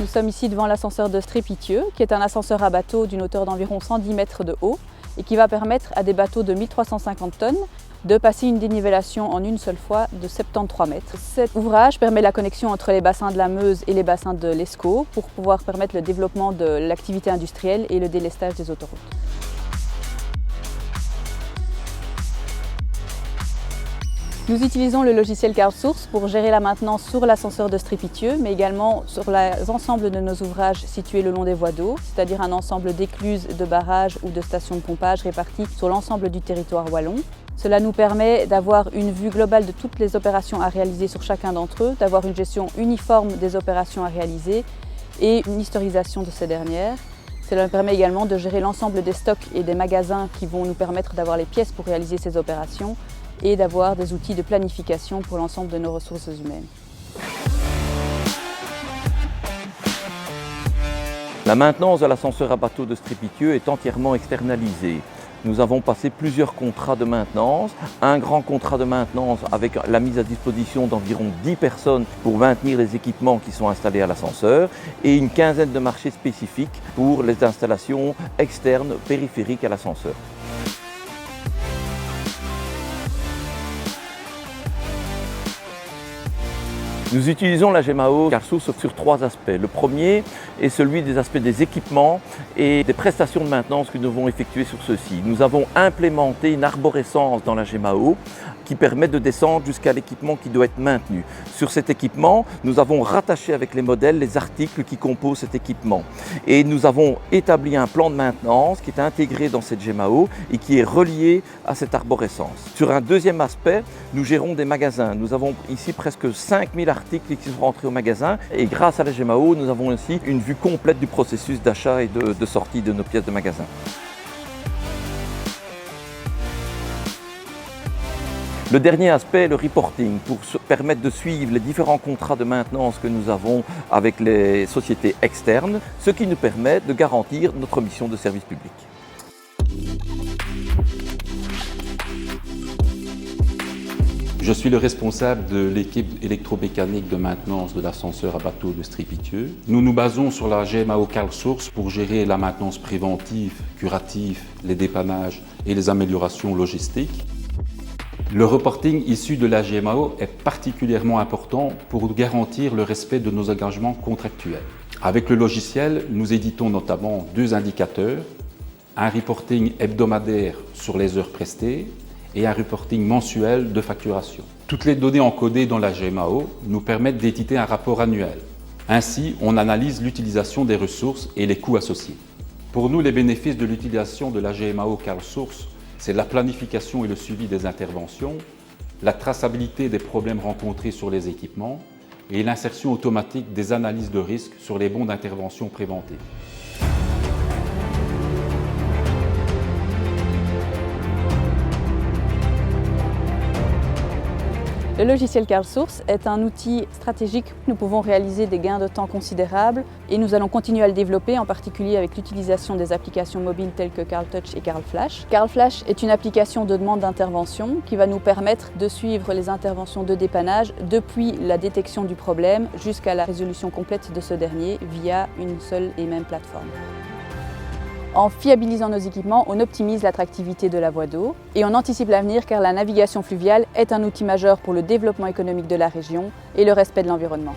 Nous sommes ici devant l'ascenseur de Strépitieux, qui est un ascenseur à bateau d'une hauteur d'environ 110 mètres de haut et qui va permettre à des bateaux de 1350 tonnes de passer une dénivellation en une seule fois de 73 mètres. Cet ouvrage permet la connexion entre les bassins de la Meuse et les bassins de l'Escaut pour pouvoir permettre le développement de l'activité industrielle et le délestage des autoroutes. Nous utilisons le logiciel CarSource pour gérer la maintenance sur l'ascenseur de Strépitieux, mais également sur l'ensemble de nos ouvrages situés le long des voies d'eau, c'est-à-dire un ensemble d'écluses, de barrages ou de stations de pompage réparties sur l'ensemble du territoire wallon. Cela nous permet d'avoir une vue globale de toutes les opérations à réaliser sur chacun d'entre eux, d'avoir une gestion uniforme des opérations à réaliser et une historisation de ces dernières. Cela nous permet également de gérer l'ensemble des stocks et des magasins qui vont nous permettre d'avoir les pièces pour réaliser ces opérations et d'avoir des outils de planification pour l'ensemble de nos ressources humaines. La maintenance de l'ascenseur à bateau de Strépitieux est entièrement externalisée. Nous avons passé plusieurs contrats de maintenance, un grand contrat de maintenance avec la mise à disposition d'environ 10 personnes pour maintenir les équipements qui sont installés à l'ascenseur et une quinzaine de marchés spécifiques pour les installations externes périphériques à l'ascenseur. Nous utilisons la GEMAO CarSource sur 3 aspects. Le premier est celui des aspects des équipements et des prestations de maintenance que nous devons effectuer sur ceux-ci. Nous avons implémenté une arborescence dans la GEMAO qui permet de descendre jusqu'à l'équipement qui doit être maintenu. Sur cet équipement, nous avons rattaché avec les modèles les articles qui composent cet équipement. Et nous avons établi un plan de maintenance qui est intégré dans cette GEMAO et qui est relié à cette arborescence. Sur un deuxième aspect, nous gérons des magasins. Nous avons ici presque 5000 articles qui sont rentrés au magasin et grâce à la GEMAO, nous avons aussi une vue complète du processus d'achat et de sortie de nos pièces de magasin. Le dernier aspect est le reporting pour permettre de suivre les différents contrats de maintenance que nous avons avec les sociétés externes, ce qui nous permet de garantir notre mission de service public. Je suis le responsable de l'équipe électromécanique de maintenance de l'ascenseur à bateau de Strépitieux. Nous nous basons sur la GEMAO CarSource pour gérer la maintenance préventive, curative, les dépannages et les améliorations logistiques. Le reporting issu de la GEMAO est particulièrement important pour garantir le respect de nos engagements contractuels. Avec le logiciel, nous éditons notamment 2 indicateurs, un reporting hebdomadaire sur les heures prestées et un reporting mensuel de facturation. Toutes les données encodées dans la GEMAO nous permettent d'éditer un rapport annuel. Ainsi, on analyse l'utilisation des ressources et les coûts associés. Pour nous, les bénéfices de l'utilisation de la GEMAO CarSource, c'est la planification et le suivi des interventions, la traçabilité des problèmes rencontrés sur les équipements et l'insertion automatique des analyses de risque sur les bons d'intervention préventives. Le logiciel CarSource est un outil stratégique. Nous pouvons réaliser des gains de temps considérables et nous allons continuer à le développer, en particulier avec l'utilisation des applications mobiles telles que CarTouch et CarFlash. CarFlash est une application de demande d'intervention qui va nous permettre de suivre les interventions de dépannage depuis la détection du problème jusqu'à la résolution complète de ce dernier via une seule et même plateforme. En fiabilisant nos équipements, on optimise l'attractivité de la voie d'eau et on anticipe l'avenir car la navigation fluviale est un outil majeur pour le développement économique de la région et le respect de l'environnement.